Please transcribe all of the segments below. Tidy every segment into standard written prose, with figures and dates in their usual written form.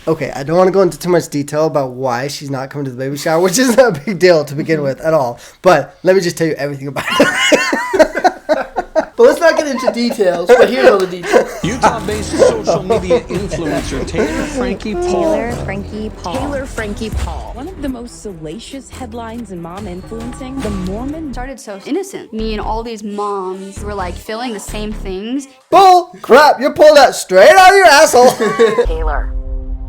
Okay, I don't want to go into too much detail about why she's not coming to the baby shower, which isn't a big deal to begin with at all. But let me just tell you everything about it. But let's not get into details, but here's all the details. Utah-based social media influencer Taylor Frankie Paul. Taylor Frankie Paul. One of the most salacious headlines in mom influencing, the Mormon started so innocent. Me and all these moms were like feeling the same things. Bull crap, you pulled that straight out of your asshole. Taylor,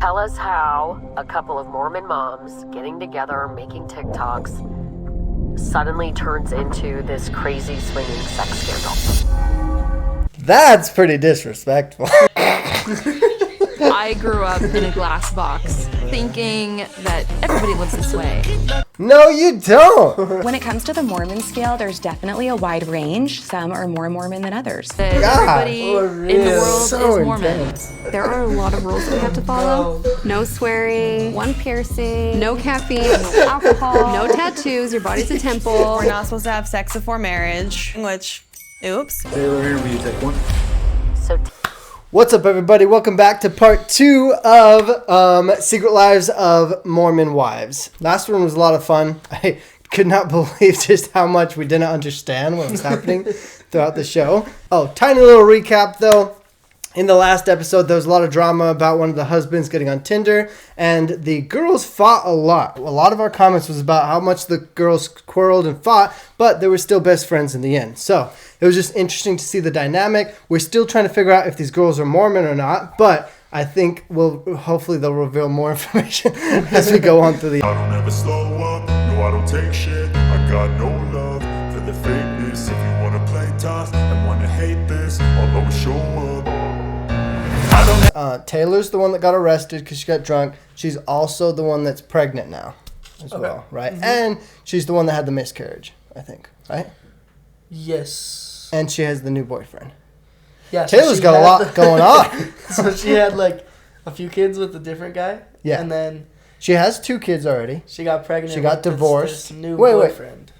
tell us how a couple of Mormon moms getting together, making TikToks, suddenly turns into this crazy swinging sex scandal. That's pretty disrespectful. I grew up in a glass box thinking that everybody lives this way. No, you don't. When it comes to the Mormon scale, there's definitely a wide range. Some are more Mormon than others. That everybody in the world So is Mormon. intense. There are a lot of rules that we have to follow. No swearing, one piercing, no caffeine, no alcohol, no tattoos, your body's a temple. We're not supposed to have sex before marriage, which, oops. Taylor, here, will you take one? So What's up, everybody? Welcome back to part 2 of Secret Lives of Mormon Wives. Last one was a lot of fun. I could not believe just how much we didn't understand what was happening throughout the show. Oh, tiny little recap, though. In the last episode, there was a lot of drama about one of the husbands getting on Tinder, and the girls fought a lot. A lot of our comments was about how much the girls quarreled and fought, but they were still best friends in the end. So it was just interesting to see the dynamic. We're still trying to figure out if these girls are Mormon or not, but I think hopefully they'll reveal more information as we go on through the... I don't ever slow up, no I don't take shit. I got no love for the fakeness. If you wanna play tough and wanna hate this, I'll always show up. Taylor's the one that got arrested because she got drunk. She's also the one that's pregnant now as well, right? Mm-hmm. And she's the one that had the miscarriage, I think, right? Yes. And she has the new boyfriend. Yeah. Taylor's got a lot going on. So she had like a few kids with a different guy. Yeah. And then she has 2 kids already. she got pregnant. She got with divorced. This new Wait. boyfriend.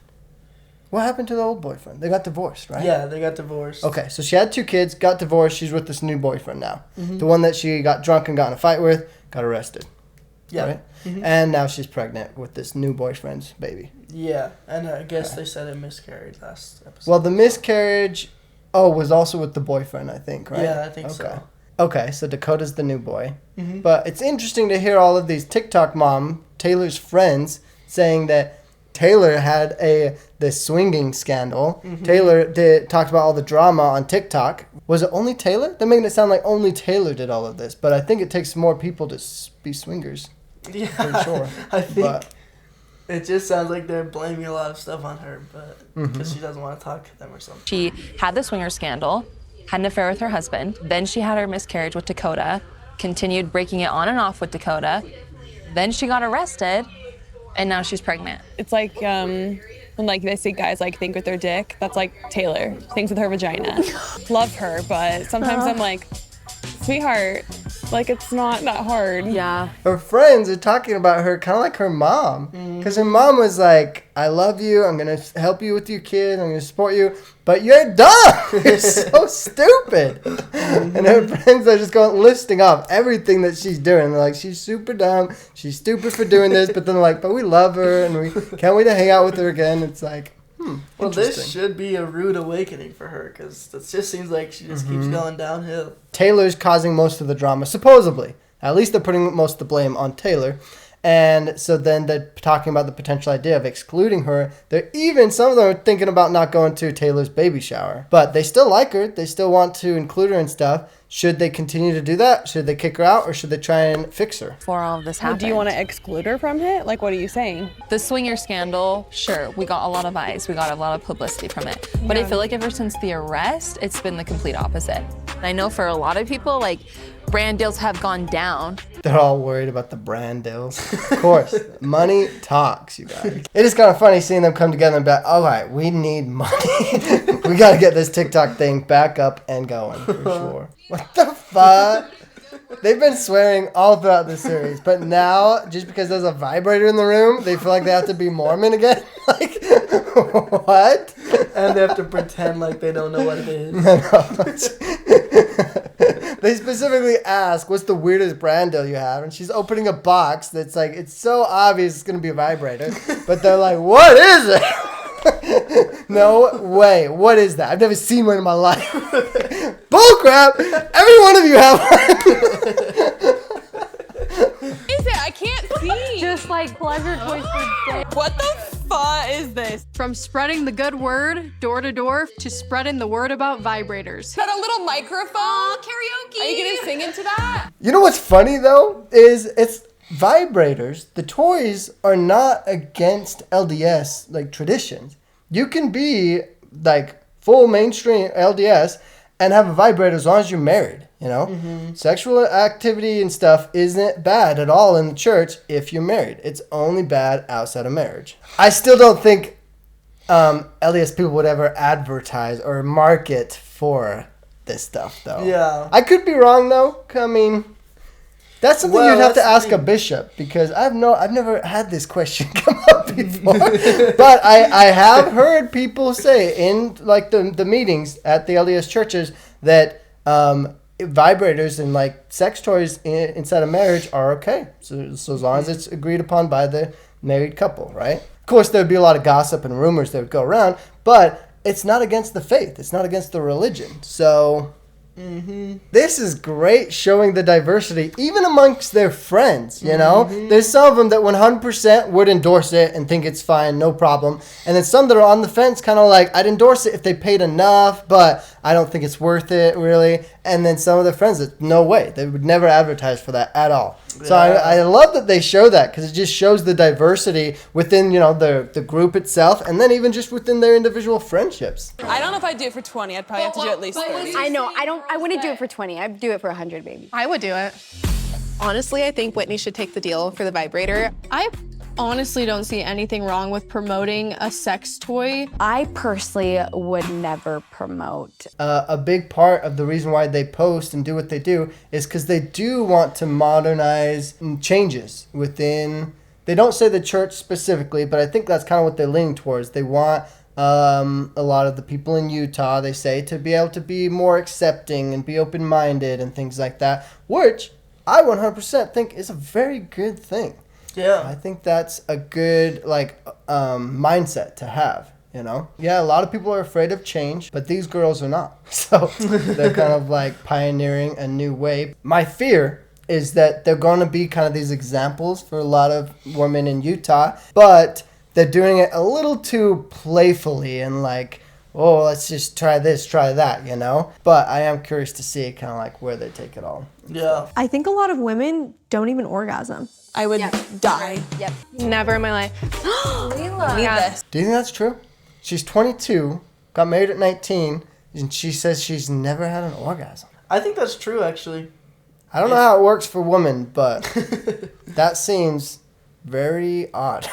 What happened to the old boyfriend? They got divorced, right? Yeah, they got divorced. Okay, so she had 2 kids, got divorced. She's with this new boyfriend now. Mm-hmm. The one that she got drunk and got in a fight with got arrested. Yeah. Right? Mm-hmm. And now she's pregnant with this new boyfriend's baby. Yeah, and I guess they said it miscarried last episode. Well, the miscarriage, was also with the boyfriend, I think, right? Yeah, I think so. Okay, so Dakota's the new boy. Mm-hmm. But it's interesting to hear all of these TikTok mom, Taylor's friends, saying that Taylor had this swinging scandal. Mm-hmm. Taylor talked about all the drama on TikTok. Was it only Taylor? They're making it sound like only Taylor did all of this. But I think it takes more people to be swingers. Yeah, for sure. I think it just sounds like they're blaming a lot of stuff on her, but because she doesn't want to talk to them or something. She had the swinger scandal, had an affair with her husband, then she had her miscarriage with Dakota, continued breaking it on and off with Dakota, then she got arrested, and now she's pregnant. It's like when they see guys think with their dick. That's like Taylor thinks with her vagina. Love her, but sometimes I'm like, sweetheart, it's not that hard. Yeah. Her friends are talking about her kind of like her mom. Because her mom was like, I love you. I'm going to help you with your kid. I'm going to support you. But you're dumb. You're so stupid. And her friends are just listing off everything that she's doing. They're like, she's super dumb. She's stupid for doing this. But then they're like, but we love her. And we can't wait to hang out with her again. It's like, well, this should be a rude awakening for her because it just seems like she just keeps going downhill. Taylor's causing most of the drama, supposedly. At least they're putting most of the blame on Taylor. And so then they're talking about the potential idea of excluding her. Some of them are thinking about not going to Taylor's baby shower. But they still like her. They still want to include her and stuff. Should they continue to do that? Should they kick her out or should they try and fix her? Before all of this happened. Do you want to exclude her from it? What are you saying? The swinger scandal, sure, we got a lot of eyes. We got a lot of publicity from it. But I feel like ever since the arrest, it's been the complete opposite. I know for a lot of people, brand deals have gone down. They're all worried about the brand deals. Of course. Money talks, you guys. It is kind of funny seeing them come together and be like, all right, we need money. We got to get this TikTok thing back up and going for sure. What the fuck? They've been swearing all throughout the series, but now, just because there's a vibrator in the room, they feel like they have to be Mormon again? What? And they have to pretend like they don't know what it is. They specifically ask, what's the weirdest brand deal you have? And she's opening a box that's like, it's so obvious it's going to be a vibrator. But they're like, what is it? No way. What is that? I've never seen one in my life. Bullcrap. Every one of you have one. Is it? I can't see. Just like pleasure toys for days. What the fuck is this? From spreading the good word door to door to spreading the word about vibrators. Is that a little microphone? Karaoke. Are you gonna sing into that? You know what's funny though is it's vibrators. The toys are not against LDS like traditions. You can be like full mainstream LDS and have a vibrator as long as you're married. You know, sexual activity and stuff isn't bad at all in the church if you're married. It's only bad outside of marriage. I still don't think LDS people would ever advertise or market for this stuff, though. Yeah. I could be wrong, though. I mean, that's something you'd have to ask a bishop, because I've never had this question come up before. But I have heard people say in like the meetings at the LDS churches that vibrators and like sex toys inside of marriage are okay. So as long as it's agreed upon by the married couple, right? Of course, there'd be a lot of gossip and rumors that would go around, but it's not against the faith. It's not against the religion. So this is great, showing the diversity even amongst their friends, you know? There's some of them that 100% would endorse it and think it's fine, no problem. And then some that are on the fence, kind of like, I'd endorse it if they paid enough, but I don't think it's worth it, really. And then some of their friends that, no way, they would never advertise for that at all. Yeah. So I love that they show that, because it just shows the diversity within, you know, the group itself, and then even just within their individual friendships. I don't know if I'd do it for 20. I'd probably have to do at least 30. I know. I wouldn't do it for 20. I'd do it for 100, baby. I would do it. Honestly, I think Whitney should take the deal for the vibrator. I honestly don't see anything wrong with promoting a sex toy. I personally would never promote. A big part of the reason why they post and do what they do is because they do want to modernize changes within. They don't say the church specifically, but I think that's kind of what they're leaning towards. They want a lot of the people in Utah, they say, to be able to be more accepting and be open-minded and things like that, which I 100% think is a very good thing. Yeah. I think that's a good mindset to have, you know? Yeah, a lot of people are afraid of change, but these girls are not. So they're kind of like pioneering a new way. My fear is that they're going to be kind of these examples for a lot of women in Utah, but they're doing it a little too playfully and like, oh, let's just try this, try that, you know? But I am curious to see kind of like where they take it all. Yeah. I think a lot of women don't even orgasm. I would die. Yep. Never in my life. Leela. Do you think that's true? She's 22, got married at 19, and she says she's never had an orgasm. I think that's true, actually. I don't know how it works for women, but that seems very odd.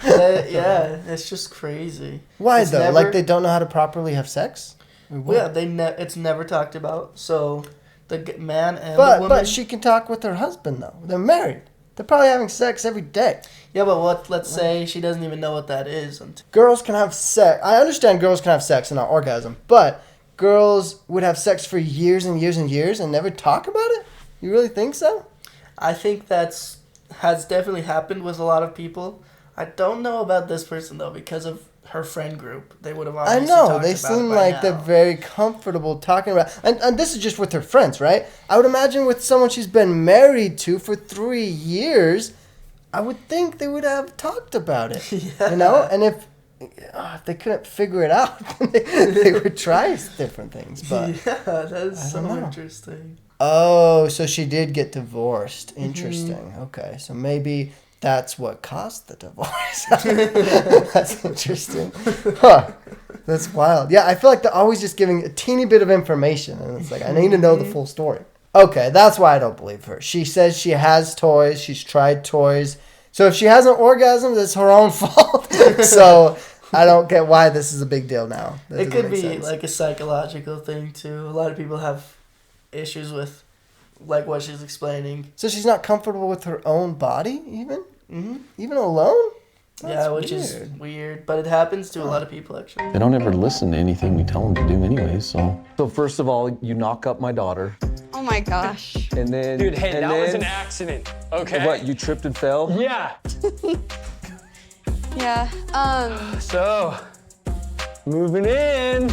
Yeah, it's just crazy. Why though? Like they don't know how to properly have sex? Well, yeah, it's never talked about. So the man and the woman. But she can talk with her husband though. They're married. They're probably having sex every day. Yeah, but let's say she doesn't even know what that is. Girls can have sex. I understand girls can have sex and not orgasm, but girls would have sex for years and years and years and never talk about it? You really think so? I think has definitely happened with a lot of people. I don't know about this person though, because of her friend group. They would have obviously talked about it. They seem like they're very comfortable talking about it. And this is just with her friends, right? I would imagine with someone she's been married to for 3 years, I would think they would have talked about it. Yeah. You know? And if they couldn't figure it out, they would try different things. But yeah, that's so interesting. Oh, so she did get divorced. Interesting. Okay, so maybe that's what caused the divorce. That's interesting. Huh. That's wild. Yeah, I feel like they're always just giving a teeny bit of information, and it's like, I need to know the full story. Okay, that's why I don't believe her. She says she has toys. She's tried toys. So if she has an orgasm, that's her own fault. So I don't get why this is a big deal now. It could be like a psychological thing, too. A lot of people have issues with like what she's explaining. So she's not comfortable with her own body even? Even alone? That's which is weird, but it happens to a lot of people actually. They don't ever listen to anything we tell them to do anyway, so. So first of all, you knock up my daughter. Oh Oh my gosh. And then, Dude, hey, and that then, was an accident, okay? What, you tripped and fell? Yeah. Yeah. So, moving in.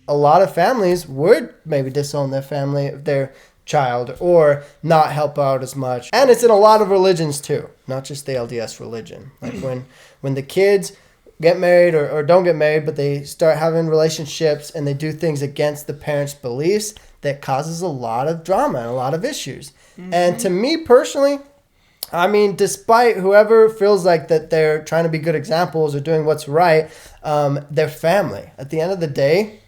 A lot of families would maybe disown their child or not help out as much. And it's in a lot of religions too, not just the LDS religion. Like when the kids get married or don't get married, but they start having relationships and they do things against the parents' beliefs, that causes a lot of drama and a lot of issues. Mm-hmm. And to me personally, I mean, despite whoever feels like that they're trying to be good examples or doing what's right, they're family. At the end of the day,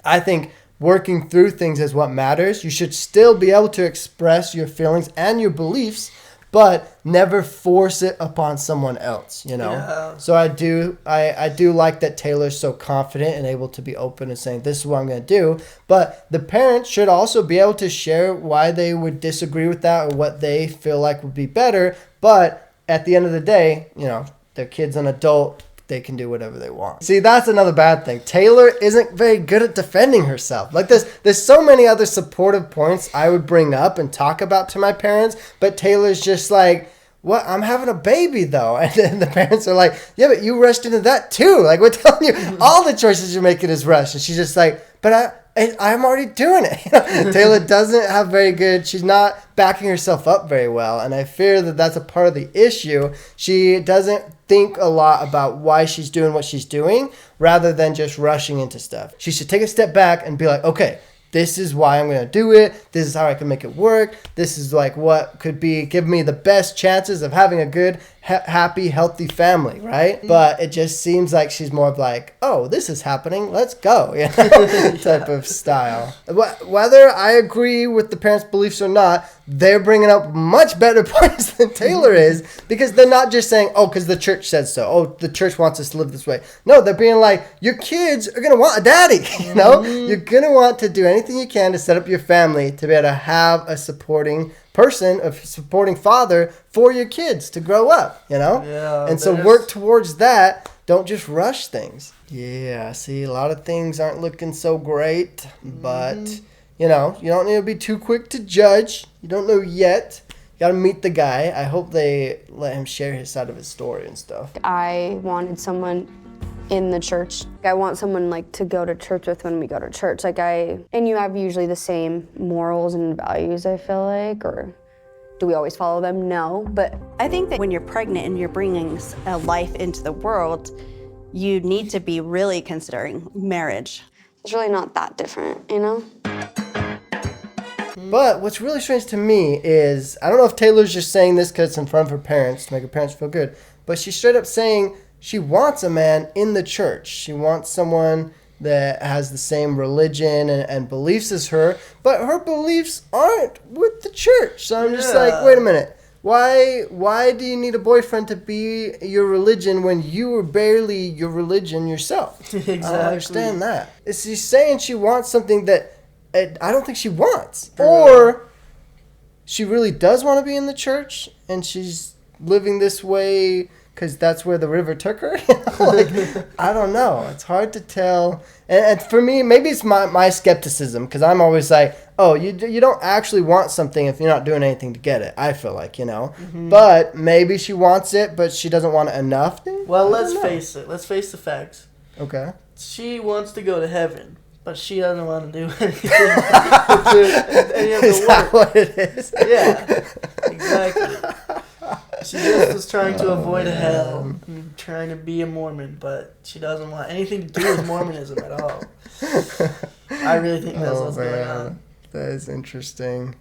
I think working through things is what matters. You should still be able to express your feelings and your beliefs, but never force it upon someone else, you know? Yeah. So I do like that Taylor's so confident and able to be open and saying, this is what I'm going to do. But the parents should also be able to share why they would disagree with that or what they feel like would be better. But at the end of the day, you know, their kid's an adult. They can do whatever they want. See, that's another bad thing. Taylor isn't very good at defending herself. Like there's so many other supportive points I would bring up and talk about to my parents, but Taylor's just like, what? I'm having a baby though. And then the parents are like, yeah, but you rushed into that too. Like, we're telling you all the choices you're making is rushed. And she's just like, but I'm already doing it. Taylor doesn't have very good, she's not backing herself up very well. And I fear that that's a part of the issue. She doesn't think a lot about why she's doing what she's doing rather than just rushing into stuff. She should take a step back and be like, okay, this is why I'm going to do it. This is how I can make it work. This is like what could be give me the best chances of having a good, happy, healthy family, right? But it just seems like she's more of like, oh, this is happening. Let's go, you know, type of style. Whether I agree with the parents' beliefs or not, they're bringing up much better points than Taylor is, because they're not just saying, oh, because the church says so. Oh, the church wants us to live this way. No, they're being like, your kids are going to want a daddy, you know? You're going to want to do anything you can to set up your family to be able to have a supporting person, a supporting father for your kids to grow up, you know? Yeah, and so work towards that. Don't just rush things. Yeah, see, a lot of things aren't looking so great, but... You know, you don't need to be too quick to judge. You don't know yet. You got to meet the guy. I hope they let him share his side of his story and stuff. I wanted someone in the church. I want someone like to go to church with when we go to church. And you have usually the same morals and values, I feel like, or do we always follow them? No, but I think that when you're pregnant and you're bringing a life into the world, you need to be really considering marriage. It's really not that different, you know? But what's really strange to me is, I don't know if Taylor's just saying this because it's in front of her parents to make her parents feel good, but she's straight up saying she wants a man in the church. She wants someone that has the same religion and beliefs as her, but her beliefs aren't with the church. So I'm just like, wait a minute. Why do you need a boyfriend to be your religion when you were barely your religion yourself? Exactly. I don't understand that. She's saying she wants something that I don't think she wants. Or she really does want to be in the church and she's living this way because that's where the river took her. Like, I don't know. It's hard to tell. And for me, maybe it's my skepticism, because I'm always like, oh, you don't actually want something if you're not doing anything to get it, I feel like, you know. Mm-hmm. But maybe she wants it, but she doesn't want it enough. Well, let's face it. Let's face the facts. Okay. She wants to go to heaven, but she doesn't want to do anything to any of the Is that what it is? Yeah, exactly. She just was trying to avoid hell, and trying to be a Mormon, but she doesn't want anything to do with Mormonism at all. I really think that's what's going on. That is interesting.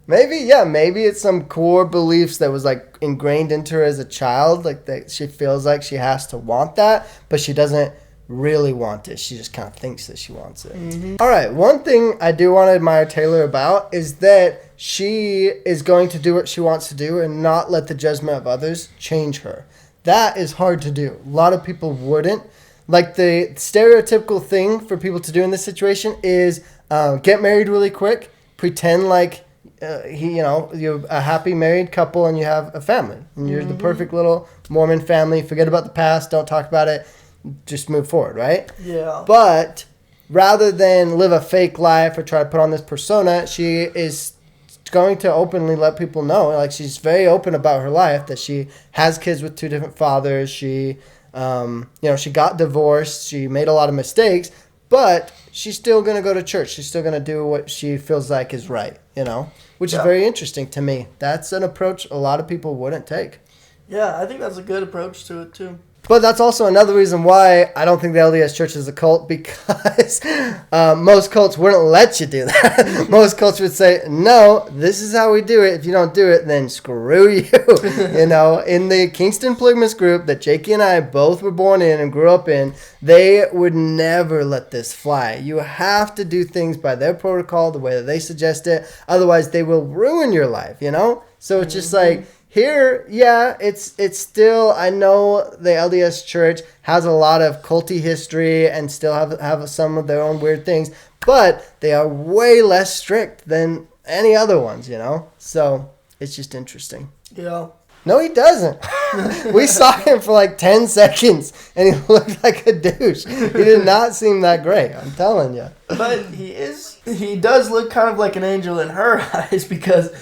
Maybe it's some core beliefs that was like ingrained into her as a child, like that she feels like she has to want that, but she doesn't really want it. She just kind of thinks that she wants it. Mm-hmm. All right, one thing I do want to admire Taylor about is that she is going to do what she wants to do and not let the judgment of others change her. That is hard to do. A lot of people wouldn't. Like, the stereotypical thing for people to do in this situation is get married really quick, pretend like you're a happy married couple and you have a family and you're the perfect little Mormon family. Forget about the past. Don't talk about it. Just move forward, right? Yeah. But rather than live a fake life or try to put on this persona, she is going to openly let people know. Like, she's very open about her life, that she has kids with 2 different fathers. She, she got divorced. She made a lot of mistakes, but she's still going to go to church. She's still going to do what she feels like is right, which is very interesting to me. That's an approach a lot of people wouldn't take. Yeah, I think that's a good approach to it, too. But that's also another reason why I don't think the LDS Church is a cult, because most cults wouldn't let you do that. Most cults would say, no, this is how we do it. If you don't do it, then screw you. In the Kingston Polygamous group that Jakey and I both were born in and grew up in, they would never let this fly. You have to do things by their protocol, the way that they suggest it. Otherwise, they will ruin your life, So it's just like... Here, yeah, it's still, I know the LDS Church has a lot of culty history and still have some of their own weird things, but they are way less strict than any other ones, So it's just interesting. Yeah. No, he doesn't. We saw him for like 10 seconds and he looked like a douche. He did not seem that great, I'm telling you. But he does look kind of like an angel in her eyes, because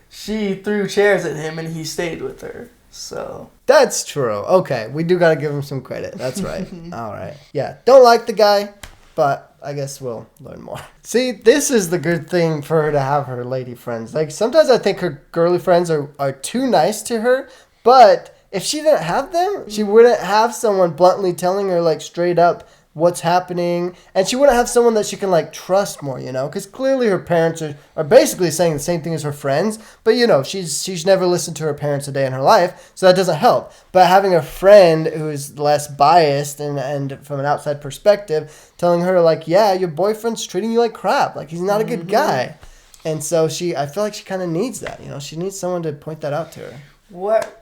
she threw chairs at him and he stayed with her. So that's true. Okay, we do got to give him some credit. That's right. All right. Yeah, don't like the guy, but I guess we'll learn more. See, this is the good thing for her to have her lady friends. Like, sometimes I think her girly friends are too nice to her, but if she didn't have them, she wouldn't have someone bluntly telling her, like, straight up what's happening, and she wouldn't have someone that she can, like, trust more, because clearly her parents are basically saying the same thing as her friends, but she's never listened to her parents a day in her life, so that doesn't help. But having a friend who's less biased and from an outside perspective telling her, like, yeah, your boyfriend's treating you like crap, like, he's not a good guy. And so I feel like she kind of needs that, she needs someone to point that out to her.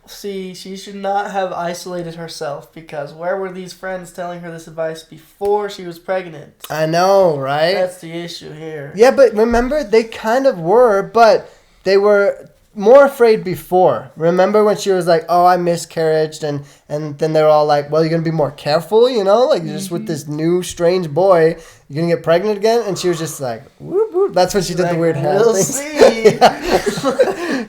She should not have isolated herself, because where were these friends telling her this advice before she was pregnant? I know, right? That's the issue here. Yeah, but remember, they kind of were, but they were more afraid before. Remember when she was like, oh, I miscarried, and then they were all like, well, you're going to be more careful, like, you're just with this new strange boy, you're going to get pregnant again? And she was just like, whoop, whoop. That's when she did the weird hair we'll thing.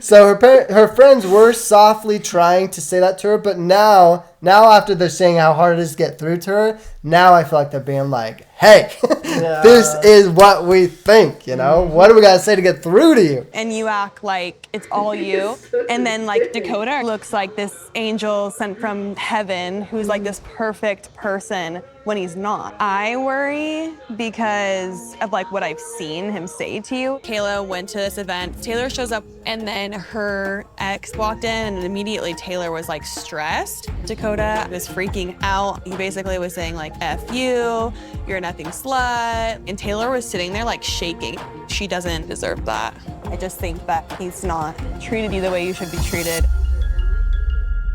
So her friends were softly trying to say that to her, but now after they're saying how hard it is to get through to her, now I feel like they're being like, hey, this is what we think, What do we got to say to get through to you? And you act like it's all you. And then, like, Dakota looks like this angel sent from heaven who's like this perfect person when he's not. I worry because of, like, what I've seen him say to you. Kayla went to this event. Taylor shows up, and then her ex walked in, and immediately Taylor was, like, stressed. Dakota was freaking out. He basically was saying, like, F you, you're a nothing slut. And Taylor was sitting there, like, shaking. She doesn't deserve that. I just think that he's not treated you the way you should be treated.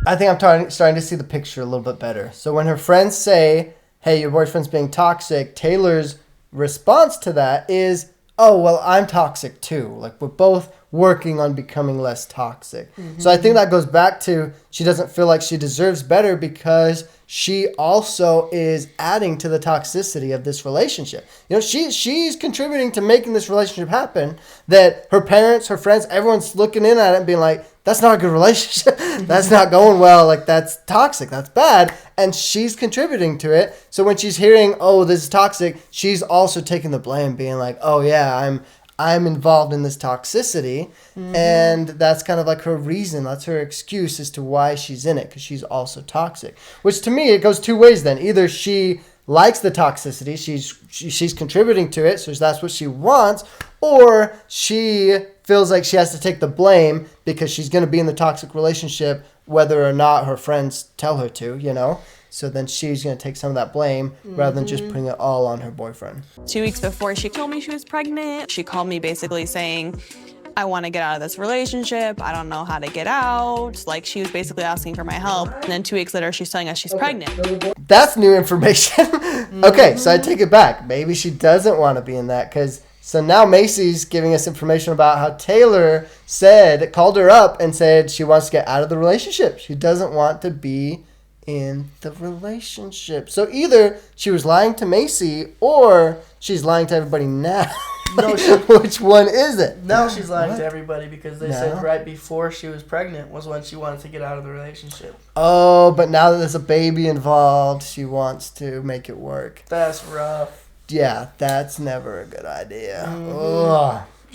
I think I'm starting to see the picture a little bit better. So when her friends say, hey, your boyfriend's being toxic, Taylor's response to that is, oh, well, I'm toxic too. Like, we're both working on becoming less toxic. Mm-hmm. So I think that goes back to she doesn't feel like she deserves better because she also is adding to the toxicity of this relationship. She's contributing to making this relationship happen, that her parents, her friends, everyone's looking in at it and being like, that's not a good relationship. That's not going well. Like, that's toxic. That's bad. And she's contributing to it. So when she's hearing, oh, this is toxic, she's also taking the blame, being like, oh, yeah, I'm involved in this toxicity. Mm-hmm. And that's kind of like her reason. That's her excuse as to why she's in it, because she's also toxic. Which to me, it goes two ways then. Either she likes the toxicity, she's contributing to it, so that's what she wants, or she feels like she has to take the blame because she's going to be in the toxic relationship whether or not her friends tell her to, So then she's going to take some of that blame rather than just putting it all on her boyfriend. 2 weeks before she told me she was pregnant, she called me basically saying, I want to get out of this relationship. I don't know how to get out. Like, she was basically asking for my help. And then 2 weeks later, she's telling us she's pregnant. That's new information. Okay, so I take it back. Maybe she doesn't want to be in that, because so now Macy's giving us information about how Taylor called her up and said she wants to get out of the relationship. She doesn't want to be in the relationship. So either she was lying to Macy, or she's lying to everybody now. No, Which one is it? Now she's lying to everybody because they said right before she was pregnant was when she wanted to get out of the relationship. Oh, but now that there's a baby involved, she wants to make it work. That's rough. Yeah, that's never a good idea.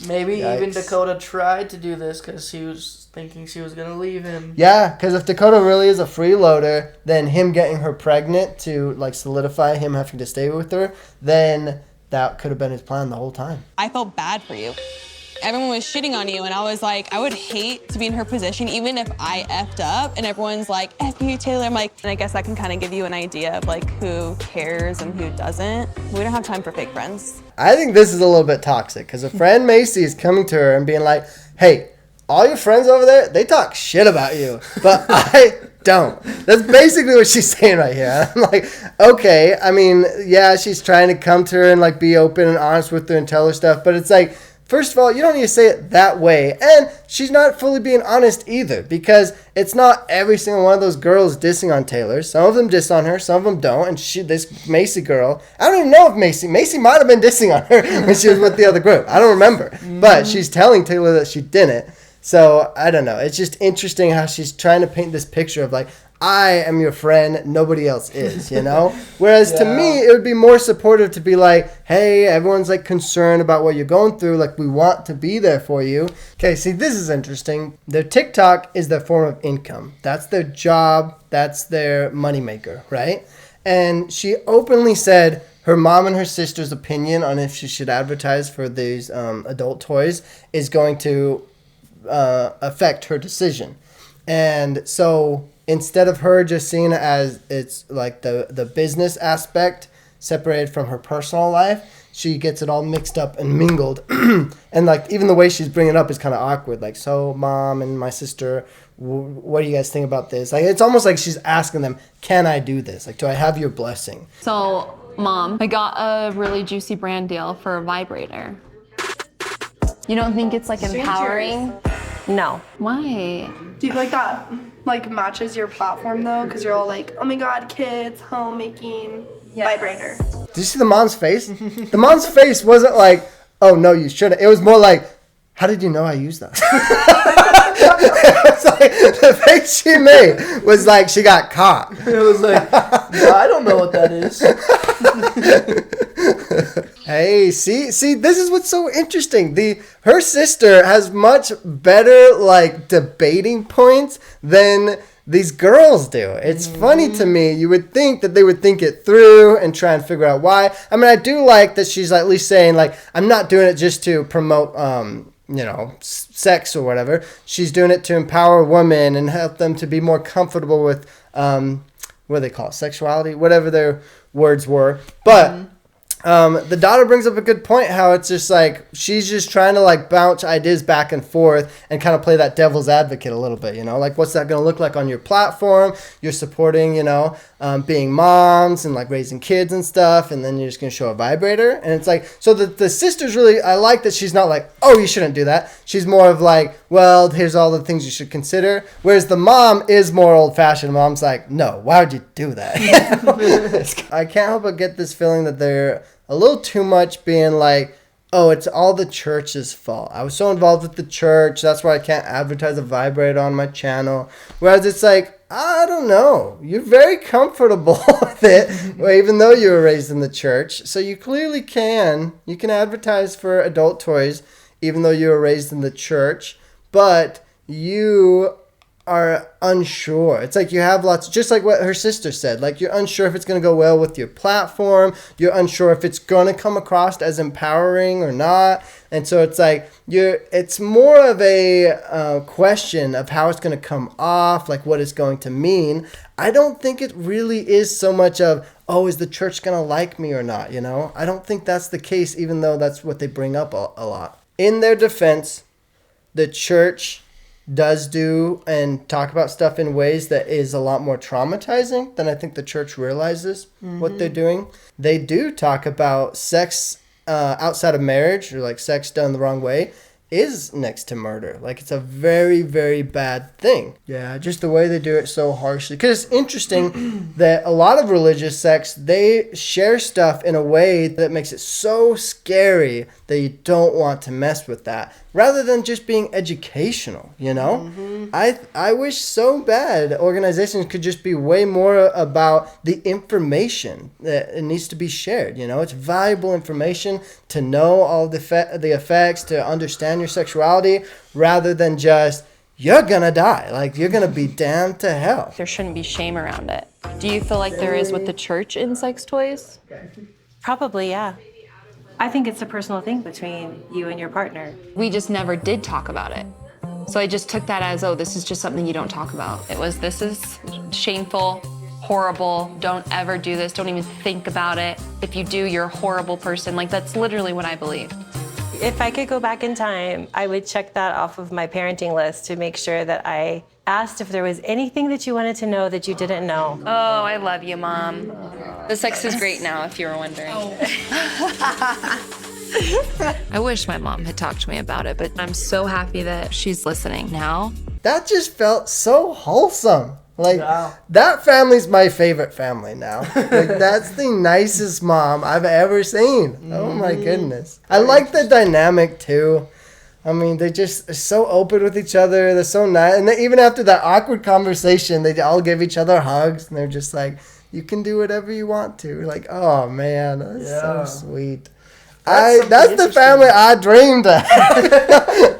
Maybe Yikes. even Dakota tried to do this because she was thinking she was going to leave him. Yeah, because if Dakota really is a freeloader, then him getting her pregnant to like solidify him having to stay with her, then that could have been his plan the whole time. I felt bad for you. Everyone was shitting on you, and I was like, I would hate to be in her position, even if I effed up, and everyone's like, F you, Taylor. I'm like, and I guess that can kind of give you an idea of like who cares and who doesn't. We don't have time for fake friends. I think this is a little bit toxic, because a friend Macy is coming to her and being like, hey, all your friends over there, they talk shit about you, but I don't. That's basically what she's saying right here. I'm like, okay, I mean, yeah, she's trying to come to her and like be open and honest with her and tell her stuff, but it's like, first of all, you don't need to say it that way. And she's not fully being honest either, because it's not every single one of those girls dissing on Taylor. Some of them diss on her, some of them don't. And this Macy girl, I don't even know if Macy might have been dissing on her when she was with the other group. I don't remember. But she's telling Taylor that she didn't. So I don't know. It's just interesting how she's trying to paint this picture of like, I am your friend, nobody else is, you know? Whereas to me, it would be more supportive to be like, hey, everyone's like concerned about what you're going through. Like, we want to be there for you. Okay, see, this is interesting. Their TikTok is their form of income. That's their job. That's their moneymaker, right? And she openly said her mom and her sister's opinion on if she should advertise for these adult toys is going to affect her decision. And so instead of her just seeing it as it's like the business aspect separated from her personal life, she gets it all mixed up and mingled. And like even the way she's bringing it up is kind of awkward. Like, so mom and my sister, what do you guys think about this? Like, it's almost like she's asking them, can I do this? Like, do I have your blessing? So, Mom, I got a really juicy brand deal for a vibrator. You don't think it's like empowering? No. Why? Do you like that? Like matches your platform though, because you're all like, oh my god, kids, homemaking, vibrator. Did you see the mom's face? The mom's face wasn't like, oh no, you shouldn't. It was more like, how did you know I used that? It's like, the face she made was like she got caught. It was like, I don't know what that is. Hey, see, this is what's so interesting. Her sister has much better like debating points than these girls do. It's funny to me. You would think that they would think it through and try and figure out why. I mean, I do like that she's at least saying like, I'm not doing it just to promote sex or whatever. She's doing it to empower women and help them to be more comfortable with what do they call it, sexuality, whatever their words were. But the daughter brings up a good point, how it's just like she's just trying to like bounce ideas back and forth and kind of play that devil's advocate a little bit, you know, like what's that going to look like on your platform? You're supporting, being moms and like raising kids and stuff, and then you're just going to show a vibrator. And it's like, so the sister's really, I like that she's not like, oh, you shouldn't do that. She's more of like, well, here's all the things you should consider. Whereas the mom is more old fashioned. Mom's like, no, why would you do that? I can't help but get this feeling that they're a little too much being like, oh, it's all the church's fault. I was so involved with the church. That's why I can't advertise a vibrator on my channel. Whereas it's like, I don't know. You're very comfortable with it, even though you were raised in the church. So you clearly can. You can advertise for adult toys, even though you were raised in the church. But you are unsure. It's like you have lots, just like what her sister said, like you're unsure if it's going to go well with your platform. You're unsure if it's going to come across as empowering or not. And so it's like it's more of a question of how it's going to come off, like what it's going to mean. I don't think it really is so much of, oh, is the church going to like me or not? I don't think that's the case, even though that's what they bring up a lot. In their defense, the church does do and talk about stuff in ways that is a lot more traumatizing than I think the church realizes what they're doing. They do talk about sex outside of marriage, or like sex done the wrong way, is next to murder. Like, it's a very, very bad thing. Yeah, just the way they do it so harshly. Because it's interesting that a lot of religious sects, they share stuff in a way that makes it so scary that you don't want to mess with that, rather than just being educational, you know? I wish so bad organizations could just be way more about the information that it needs to be shared, you know? It's valuable information to know all the effects, to understand your sexuality, rather than just, you're gonna die. Like, you're gonna be damned to hell. There shouldn't be shame around it. Do you feel like there is with the church in sex toys? Probably, yeah. I think it's a personal thing between you and your partner. We just never did talk about it. So I just took that as, oh, this is just something you don't talk about. It was, this is shameful, horrible, don't ever do this, don't even think about it. If you do, you're a horrible person. Like, that's literally what I believe. If I could go back in time, I would check that off of my parenting list to make sure that I asked if there was anything that you wanted to know that you didn't know. Oh, I love you, Mom. The sex is great now, if you were wondering. I wish my mom had talked to me about it, but I'm so happy that she's listening now. That just felt so wholesome. Like, that family's my favorite family now. Like, that's the nicest mom I've ever seen. Oh my goodness. I like the dynamic too. I mean, they just are so open with each other. They're so nice. And even after that awkward conversation, they all give each other hugs. And they're just like, you can do whatever you want to. Like, oh man, that's so sweet. That's the family I dreamed of.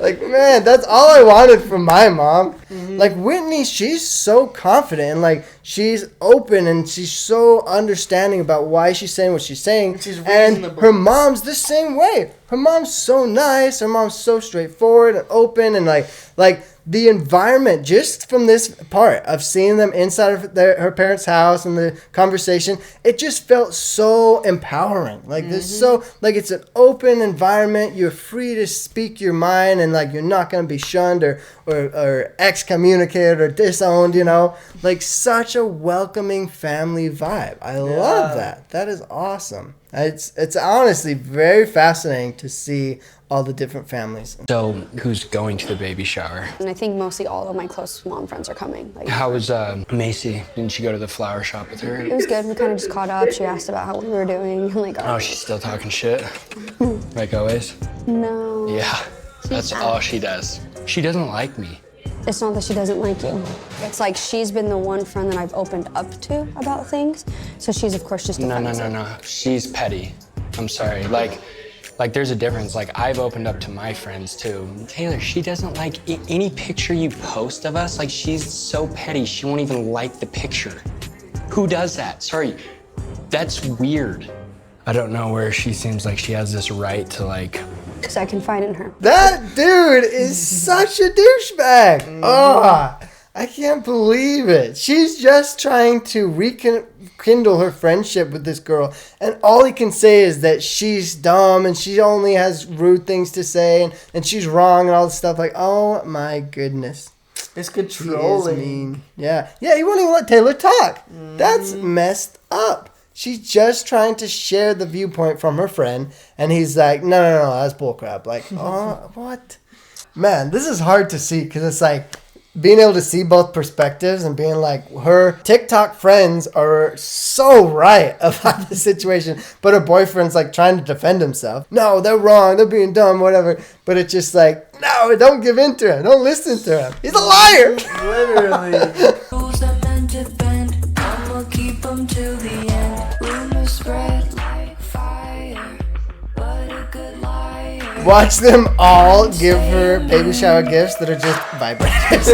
Like, man, that's all I wanted from my mom. Like, Whitney, she's so confident and, like, she's open and she's so understanding about why she's saying what she's saying. And her mom's the same way. Her mom's so nice. Her mom's so straightforward and open, and like the environment, just from this part of seeing them inside of her parents' house and the conversation, it just felt so empowering. Like, this so, like, it's an open environment. You're free to speak your mind, and, like, you're not going to be shunned or excommunicated or disowned, you know? Like, such a welcoming family vibe. I love that. That is awesome. It's honestly very fascinating to see all the different families. So, who's going to the baby shower? And I think mostly all of my close mom friends are coming. Like, How was Macy? Didn't she go to the flower shop with her? it was good. We kind of just caught up. She asked about how we were doing. Like, Oh, she's still talking shit? Like always? No. Yeah, that's all she does. She doesn't like me. It's not that she doesn't like you. It's like she's been the one friend that I've opened up to about things. So she's, of course, just No. She's petty. I'm sorry. Like there's a difference. Like, I've opened up to my friends too. Taylor, she doesn't like any picture you post of us. Like, she's so petty, she won't even like the picture. Who does that? Sorry, that's weird. I don't know where she seems like she has this right to, like... Because I confide in her. That dude is such a douchebag. Oh, I can't believe it. She's just trying to rekindle her friendship with this girl, and all he can say is that she's dumb and she only has rude things to say, and she's wrong and all this stuff. Like, oh my goodness. It's controlling. He is mean. Yeah, he won't even let Taylor talk. That's messed up. She's just trying to share the viewpoint from her friend, and he's like, no, that's bullcrap. Like, oh, what? Man, this is hard to see, because it's like being able to see both perspectives and being like, her TikTok friends are so right about the situation, but her boyfriend's like trying to defend himself. No, they're wrong. They're being dumb, whatever. But it's just like, no, don't give in to him. Don't listen to him. He's a liar. Literally. Watch them all give her baby shower gifts that are just vibrators.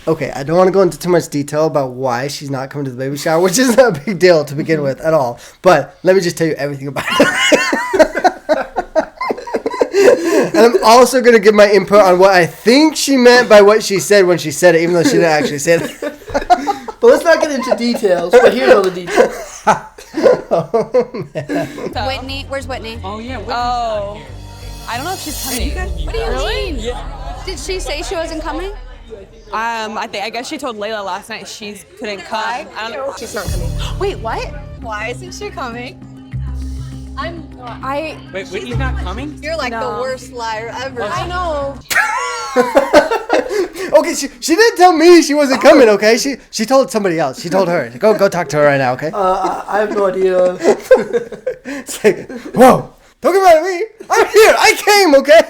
Okay, I don't want to go into too much detail about why she's not coming to the baby shower, which isn't a big deal to begin with at all. But let me just tell you everything about it. And I'm also going to give my input on what I think she meant by what she said when she said it, even though she didn't actually say it. But let's not get into details, but here's all the details. Oh, man. Whitney, where's Whitney? Oh, yeah, Whitney. Oh, I don't know if she's coming. What do you mean? Yeah. Did she say she wasn't coming? I guess she told Layla last night she couldn't come. I don't know. She's not coming. Wait, what? Why isn't she coming? Wait, Whitney's not coming? You're like the worst liar ever. I know. Okay, she didn't tell me she wasn't coming, okay? She told somebody else. She told her. Go talk to her right now, okay? I have no idea. It's like, whoa, don't get mad at me. I'm here. I came, okay?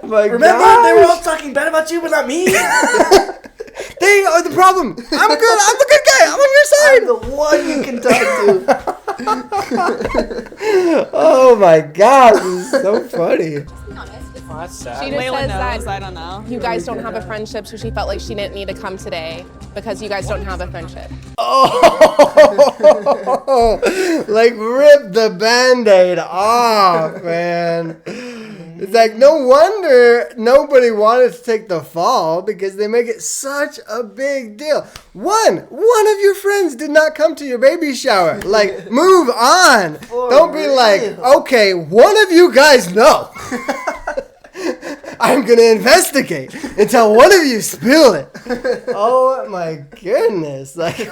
Remember, they were all talking bad about you, but not me. They are the problem. I'm good. I'm the good guy. I'm on your side. I'm the one you can talk to. Oh my God, this is so funny. Oh, that's sad. She just Layla says knows, that I don't know. you guys don't have a friendship, so she felt like she didn't need to come today because you guys don't have a friendship. Oh, like rip the Band-Aid off, man. It's like, no wonder nobody wanted to take the fall because they make it such a big deal. One of your friends did not come to your baby shower. Like, move on. Don't be like, okay, one of you guys know. I'm going to investigate until one of you spill it. Oh my goodness. Like,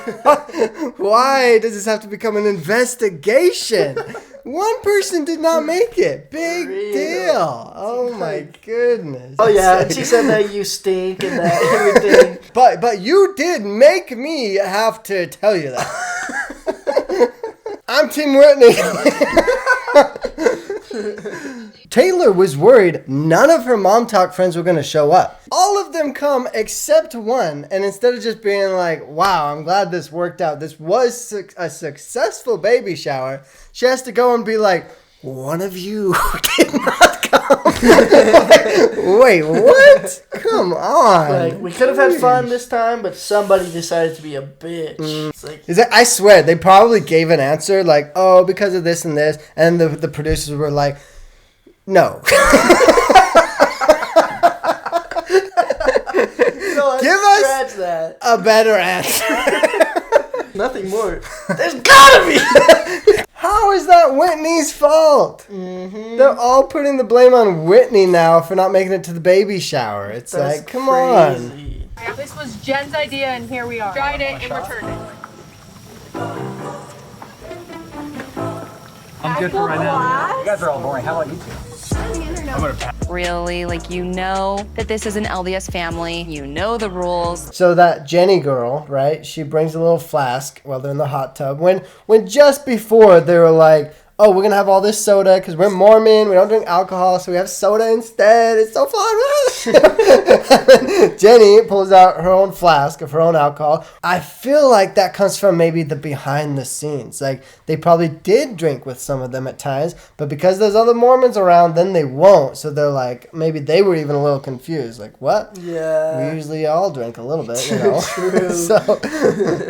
why does this have to become an investigation? One person did not make it. Big deal. Oh my goodness. Oh yeah, and she said that you stink and that everything. But you did make me have to tell you that. I'm Team Whitney. Taylor was worried none of her Mom Talk friends were going to show up. All of them come except one. And instead of just being like, wow, I'm glad this worked out. This was a successful baby shower. She has to go and be like, one of you did not come. Wait, what? Come on. Like, we could have had fun this time, but somebody decided to be a bitch. It's like, I swear, they probably gave an answer like, oh, because of this and this. And the producers were like, no. Give us a better answer. Nothing more. There's gotta be. How is that Whitney's fault? They're all putting the blame on Whitney now for not making it to the baby shower. It's That's like, come on. This was Jen's idea, and here we are. Tried it and returned it. I'm good for right now. You guys are all boring. How about you two? Really, like, you know that this is an LDS family. You know the rules. So that Jenny girl, right? She brings a little flask while they're in the hot tub. When just before they were like, oh, we're going to have all this soda because we're Mormon. We don't drink alcohol, so we have soda instead. It's so fun. Jenny pulls out her own flask of her own alcohol. I feel like that comes from maybe the behind the scenes. Like, they probably did drink with some of them at times, but because there's other Mormons around, then they won't. So they're like, maybe they were even a little confused. Like, what? Yeah. We usually all drink a little bit, you know? True.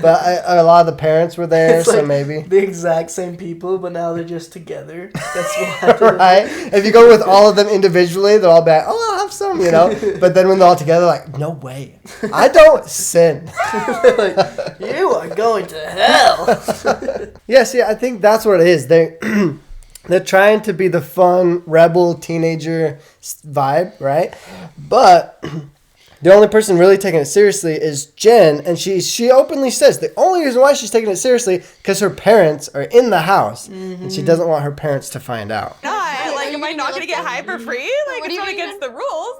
But a lot of the parents were there, It's so like maybe. the exact same people, but now they're just together. That's what Right? If you go with all of them individually, they're all back, oh, I'll have some, you know? But then when they're all together, like, no way. I don't sin. Like, you are going to hell. Yeah, see, I think that's what it is. They're trying to be the fun, rebel, teenager vibe, right? But the only person really taking it seriously is Jen, and she openly says the only reason why she's taking it seriously because her parents are in the house, and she doesn't want her parents to find out. Like, am I not going to get high for free? Like, it's not against the rules.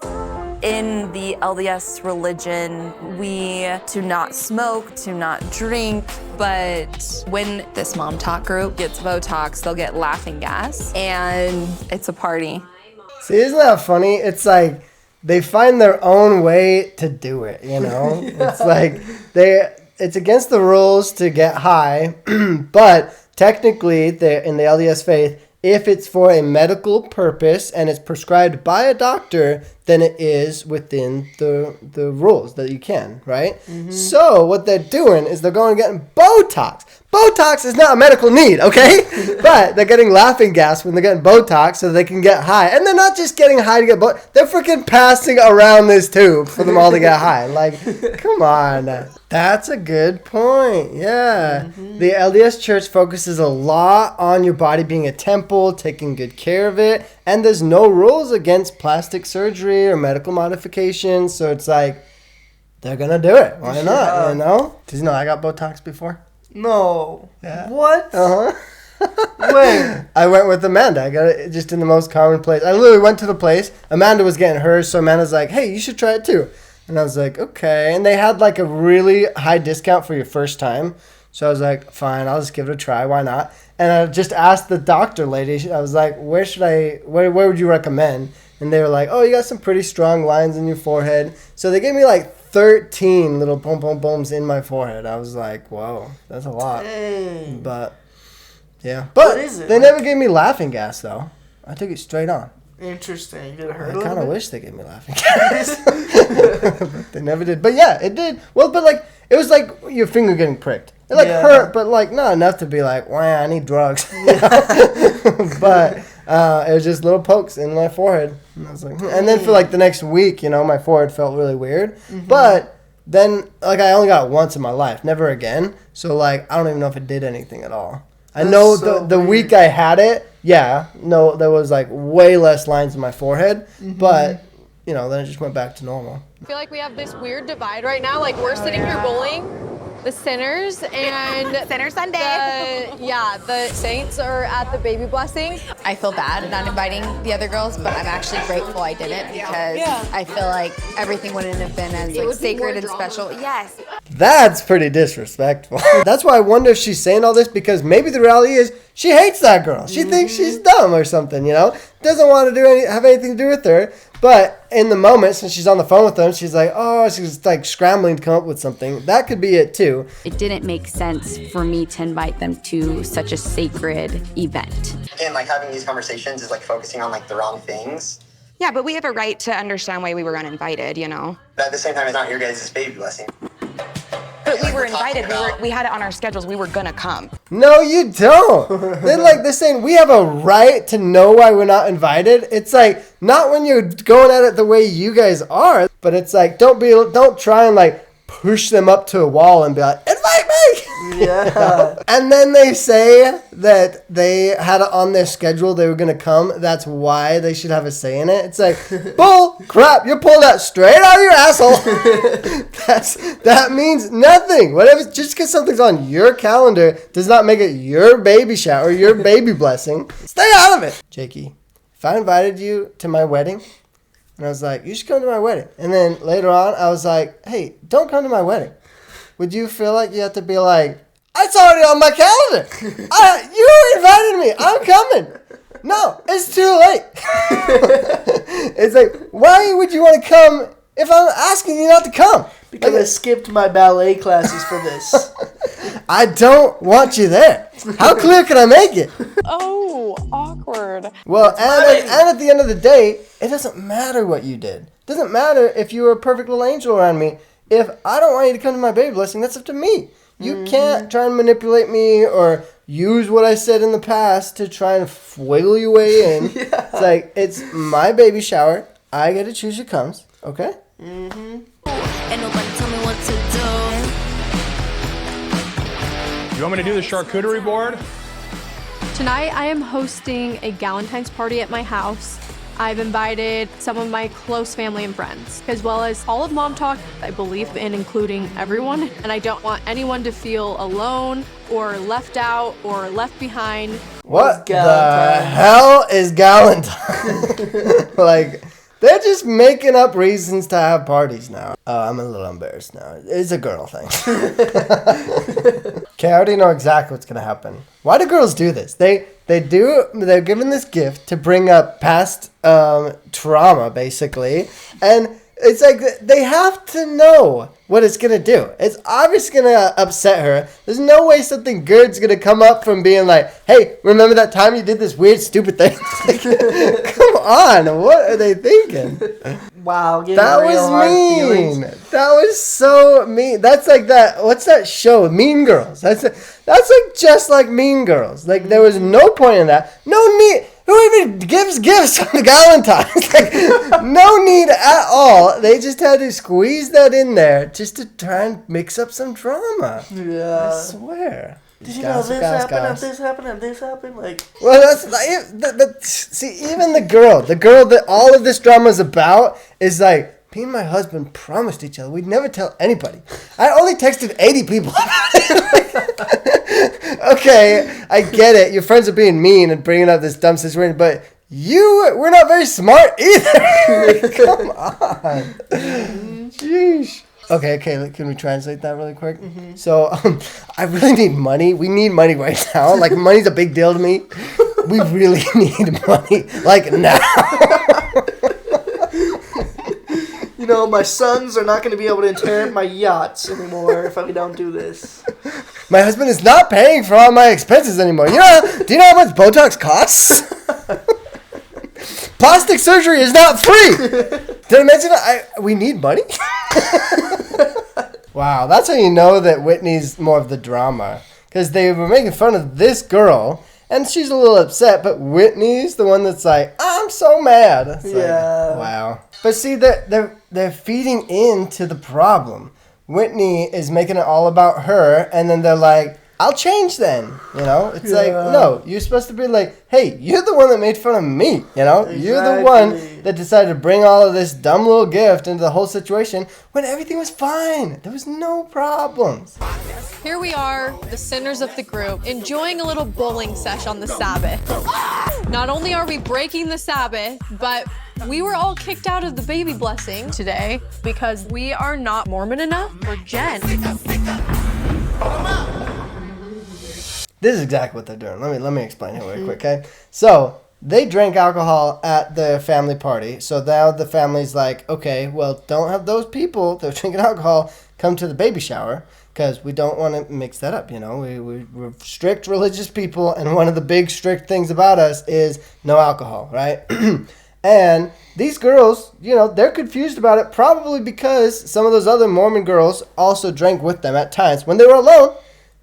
In the LDS religion, we do not smoke, do not drink, but when this Mom Talk group gets Botox, they'll get laughing gas, and it's a party. See, isn't that funny? It's like they find their own way to do it, you know? It's like it's against the rules to get high, but technically in the LDS faith, if it's for a medical purpose and it's prescribed by a doctor, then it is within the rules that you can, right? So what they're doing is they're going and getting Botox. Botox is not a medical need, okay? But they're getting laughing gas when they're getting Botox so they can get high. And they're not just getting high to get Botox. They're freaking passing around this tube for them all to get high. Like, come on. That's a good point. Yeah. The LDS Church focuses a lot on your body being a temple, taking good care of it. And there's no rules against plastic surgery or medical modifications. So it's like, they're going to do it. Why not, you know? Did you know I got Botox before? No. Yeah. What? Uh-huh. Where? I went with Amanda. I got it just in the most common place. I literally went to the place. Amanda was getting hers, so Amanda's like, hey, you should try it too. And I was like, okay. And they had like a really high discount for your first time. So I was like, fine, I'll just give it a try. Why not? And I just asked the doctor lady, I was like, where would you recommend? And they were like, oh, you got some pretty strong lines in your forehead. So they gave me like 13 little booms in my forehead. I was like, whoa, that's a lot. Dang. But, yeah. But What is it? they never gave me laughing gas, though. I took it straight on. Interesting. Did it hurt I a little kind of bit? wish they gave me laughing gas. But they never did. But yeah, it did. Well, but like, it was like your finger getting pricked. It like hurt, but like not enough to be like, wow, I need drugs. But it was just little pokes in my forehead. And I was like, and then for like the next week, you know, my forehead felt really weird. Mm-hmm. But then, like, I only got it once in my life, never again. So like, I don't even know if it did anything at all. I know so the week I had it, there was like way less lines in my forehead, but you know, then it just went back to normal. I feel like we have this weird divide right now. Like we're sitting here bowling, the sinners and Sinner Sunday. the saints are at the baby blessing. I feel bad not inviting the other girls, but I'm actually grateful I didn't because I feel like everything wouldn't have been as like sacred and special. Yes. That's pretty disrespectful. That's why I wonder if she's saying all this, because maybe the reality is she hates that girl. She thinks she's dumb or something, you know? Doesn't want to have anything to do with her. But in the moment, since she's on the phone with them, she's like, oh, she's like scrambling to come up with something. That could be it too. It didn't make sense for me to invite them to such a sacred event. And like having these conversations is like focusing on like the wrong things. Yeah, but we have a right to understand why we were uninvited, you know? But at the same time, it's not your guys' baby blessing. But we were invited. We had it on our schedules. We were gonna come. No, you don't. They're saying we have a right to know why we're not invited. It's like, not when you're going at it the way you guys are, but it's like, don't try and like push them up to a wall and be like, invite me. Yeah. And then they say that they had it on their schedule, they were going to come. That's why they should have a say in it. It's like, bull crap, you're pulling that straight out of your asshole. That means nothing. Whatever, just because something's on your calendar does not make it your baby shower, your baby blessing. Stay out of it. Jakey, if I invited you to my wedding, and I was like, you should come to my wedding. And then later on, I was like, hey, don't come to my wedding. Would you feel like you have to be like, it's already on my calendar. You invited me. I'm coming. No, it's too late. It's like, why would you want to come if I'm asking you not to come? Because I skipped my ballet classes for this. I don't want you there. How clear can I make it? Oh, awkward. Well, and at the end of the day, it doesn't matter what you did. It doesn't matter if you were a perfect little angel around me. If I don't want you to come to my baby blessing, that's up to me. You can't try and manipulate me or use what I said in the past to try and wiggle your way in. It's like, it's my baby shower. I get to choose who comes. Okay? Ain't nobody tell me what to do. You want me to do the charcuterie board? Tonight I am hosting a Galentine's party at my house. I've invited some of my close family and friends, as well as all of Mom Talk. I believe in including everyone, and I don't want anyone to feel alone or left out or left behind. What the hell is Galentine? Like, they're just making up reasons to have parties now. Oh, I'm a little embarrassed now. It's a girl thing. Okay, I already know exactly what's gonna happen. Why do girls do this? They're given this gift to bring up past trauma, basically, and it's like they have to know what it's gonna do. It's obviously gonna upset her. There's no way something good's gonna come up from being like, hey, remember that time you did this weird, stupid thing? Like, come on, what are they thinking? Wow, that was mean. That was so mean. That's like that. What's that show? Mean Girls. That's like just like Mean Girls. Like, there was no point in that. No need. Who even gives gifts on the Galentine's? Like, no need at all. They just had to squeeze that in there just to try and mix up some drama. Yeah. I swear. Did you know this happened and this happened and this happened? Like, well, that's like, see, even the girl that all of this drama is about is like, me and my husband promised each other we'd never tell anybody. I only texted 80 people. Okay, I get it. Your friends are being mean and bringing up this dumb situation, but we're not very smart either. Come on. Sheesh. Okay, can we translate that really quick? Mm-hmm. So, I really need money. We need money right now. Like, money's a big deal to me. We really need money. Like, now. You know, my sons are not going to be able to inherit my yachts anymore if we don't do this. My husband is not paying for all my expenses anymore. Do you know how much Botox costs? Plastic surgery is not free. Did I mention we need money? Wow, that's how you know that Whitney's more of the drama. Because they were making fun of this girl, and she's a little upset, but Whitney's the one that's like, I'm so mad. It's like, wow. But see, they're feeding into the problem. Whitney is making it all about her, and then they're like, I'll change then. It's like, no, you're supposed to be like, hey, you're the one that made fun of me. Exactly. You're the one that decided to bring all of this dumb little gift into the whole situation when everything was fine. There was no problems. Here we are, the sinners of the group, enjoying a little bowling sesh on the Sabbath. Not only are we breaking the Sabbath, but we were all kicked out of the baby blessing today because we are not Mormon enough for Jen. This is exactly what they're doing. Let me explain it really quick, okay? So they drank alcohol at the family party. So now the family's like, okay, well, don't have those people that are drinking alcohol come to the baby shower because we don't want to mix that up. We're strict religious people, and one of the big strict things about us is no alcohol, right? And these girls, they're confused about it probably because some of those other Mormon girls also drank with them at times when they were alone.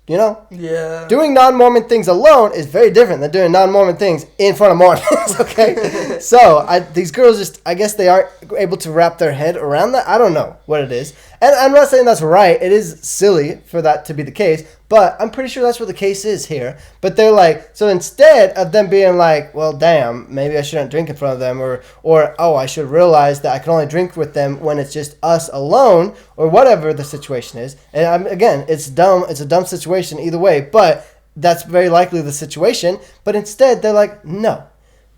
Yeah. Doing non-Mormon things alone is very different than doing non-Mormon things in front of Mormons, okay? So, these girls I guess they aren't able to wrap their head around that. I don't know what it is. And I'm not saying that's right. It is silly for that to be the case, but I'm pretty sure that's what the case is here. But they're like, so instead of them being like, well, damn, maybe I shouldn't drink in front of them, or oh, I should realize that I can only drink with them when it's just us alone, or whatever the situation is. And again, it's dumb. It's a dumb situation either way, but that's very likely the situation. But instead, they're like, no,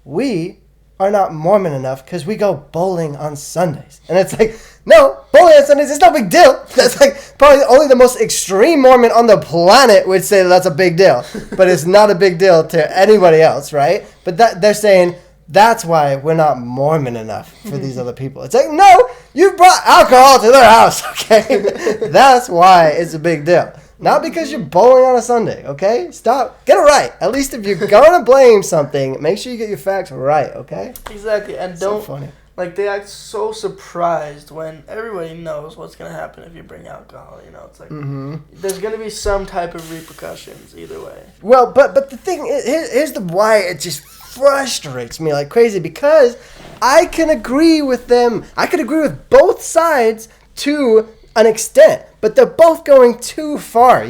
we are not Mormon enough because we go bowling on Sundays. And it's like, no, bowling on Sundays is no big deal. That's like probably only the most extreme Mormon on the planet would say that's a big deal. But it's not a big deal to anybody else, right? But they're saying that's why we're not Mormon enough for these other people. It's like, no, you brought alcohol to their house, okay? That's why it's a big deal. Not because you're bowling on a Sunday, okay? Stop. Get it right. At least if you're going to blame something, make sure you get your facts right, okay? Exactly. And so funny. Like, they act so surprised when everybody knows what's going to happen if you bring alcohol, It's like, there's going to be some type of repercussions either way. Well, but the thing is, here's the why it just frustrates me like crazy, because I can agree with them. I can agree with both sides to an extent, but they're both going too far,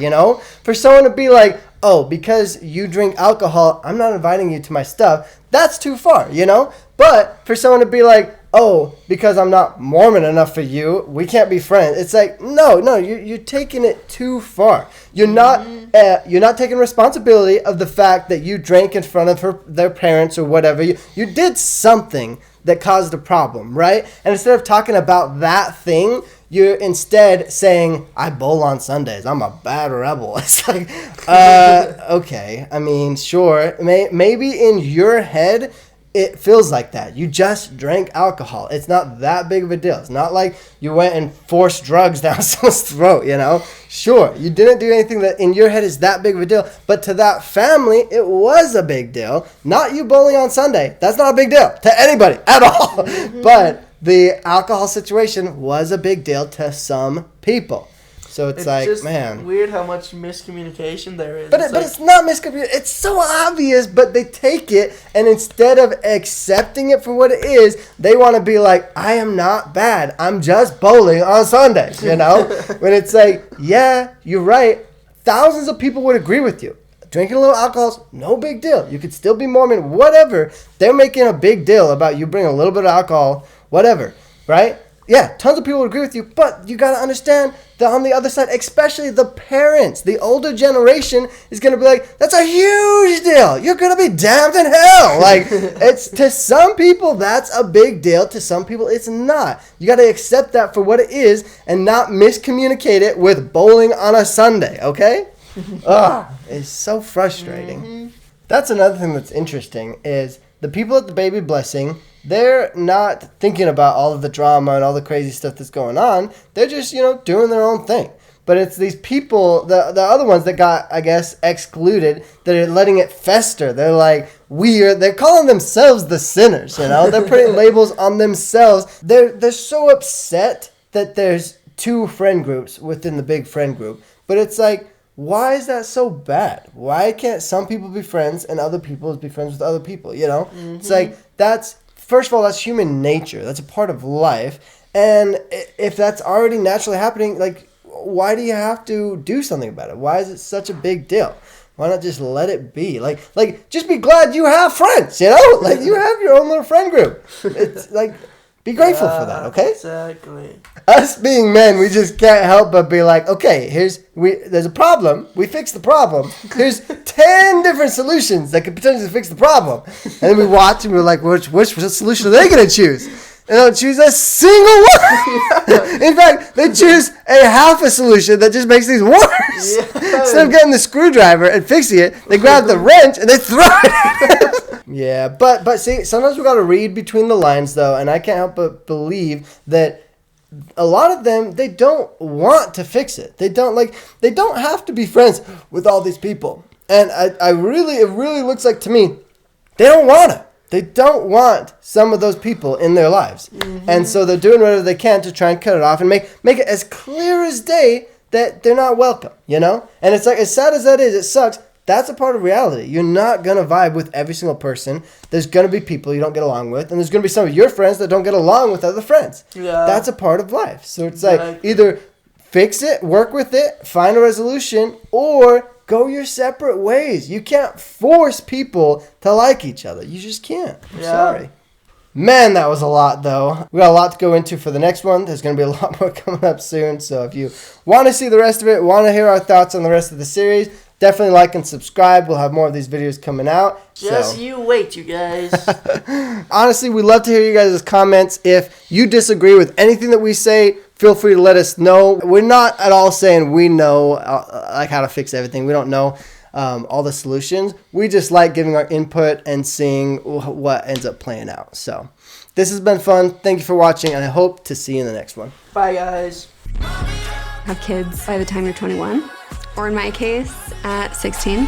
For someone to be like, oh, because you drink alcohol, I'm not inviting you to my stuff, that's too far, But for someone to be like, oh, because I'm not Mormon enough for you, we can't be friends. It's like, no, you're taking it too far. You're not taking responsibility of the fact that you drank in front of their parents or whatever. You did something that caused a problem, right? And instead of talking about that thing, you're instead saying, I bowl on Sundays. I'm a bad rebel. It's like, okay. I mean, sure. Maybe in your head, it feels like that. You just drank alcohol. It's not that big of a deal. It's not like you went and forced drugs down someone's throat, Sure, you didn't do anything that in your head is that big of a deal. But to that family, it was a big deal. Not you bowling on Sunday. That's not a big deal to anybody at all. But the alcohol situation was a big deal to some people. So it's like, just man, weird how much miscommunication there is. But it's not miscommunication. It's so obvious, but they take it, and instead of accepting it for what it is, they want to be like, I am not bad. I'm just bowling on Sundays, When it's like, yeah, you're right. Thousands of people would agree with you. Drinking a little alcohol's no big deal. You could still be Mormon, whatever. They're making a big deal about you bringing a little bit of alcohol, whatever, right? yeah, tons of people would agree with you, but you got to understand that on the other side, especially the parents, the older generation is going to be like, that's a huge deal. You're going to be damned in hell. Like, it's to some people, that's a big deal. To some people, it's not. You got to accept that for what it is and not miscommunicate it with bowling on a Sunday, okay? Ugh, it's so frustrating. That's another thing that's interesting is the people at the baby blessing, they're not thinking about all of the drama and all the crazy stuff that's going on. They're just, doing their own thing. But it's these people, the other ones that got, I guess, excluded, that are letting it fester. They're like, they're calling themselves the sinners, They're putting labels on themselves. They're so upset that there's 2 friend groups within the big friend group. But it's like, why is that so bad? Why can't some people be friends and other people be friends with other people, It's like, first of all, that's human nature. That's a part of life. And if that's already naturally happening, like, why do you have to do something about it? Why is it such a big deal? Why not just let it be? Like just be glad you have friends, Like, you have your own little friend group. It's like, be grateful for that, okay? Exactly. Us being men, we just can't help but be like, okay, there's a problem. We fix the problem. Here's 10 different solutions that could potentially fix the problem. And then we watch and we're like, which solution are they going to choose? They don't choose a single one. In fact, they choose a half a solution that just makes things worse. Yeah. Instead of getting the screwdriver and fixing it, they grab the wrench and they throw it. Yeah, but see, sometimes we got to read between the lines, though, and I can't help but believe that a lot of them, they don't want to fix it. They don't have to be friends with all these people. And it really looks like to me, they don't want to. They don't want some of those people in their lives. Mm-hmm. And so they're doing whatever they can to try and cut it off and make it as clear as day that they're not welcome, And it's like, as sad as that is, it sucks. That's a part of reality. You're not going to vibe with every single person. There's going to be people you don't get along with. And there's going to be some of your friends that don't get along with other friends. Yeah. That's a part of life. So it's like, either fix it, work with it, find a resolution, or go your separate ways. You can't force people to like each other. You just can't. I'm sorry. Man, that was a lot, though. We got a lot to go into for the next one. There's going to be a lot more coming up soon. So if you want to see the rest of it, want to hear our thoughts on the rest of the series, definitely like and subscribe. We'll have more of these videos coming out. Just you wait, you guys. Honestly, we'd love to hear you guys' comments. If you disagree with anything that we say, feel free to let us know. We're not at all saying we know how to fix everything. We don't know all the solutions. We just like giving our input and seeing what ends up playing out. So this has been fun. Thank you for watching, and I hope to see you in the next one. Bye, guys. Have kids by the time you're 21, or in my case, at 16.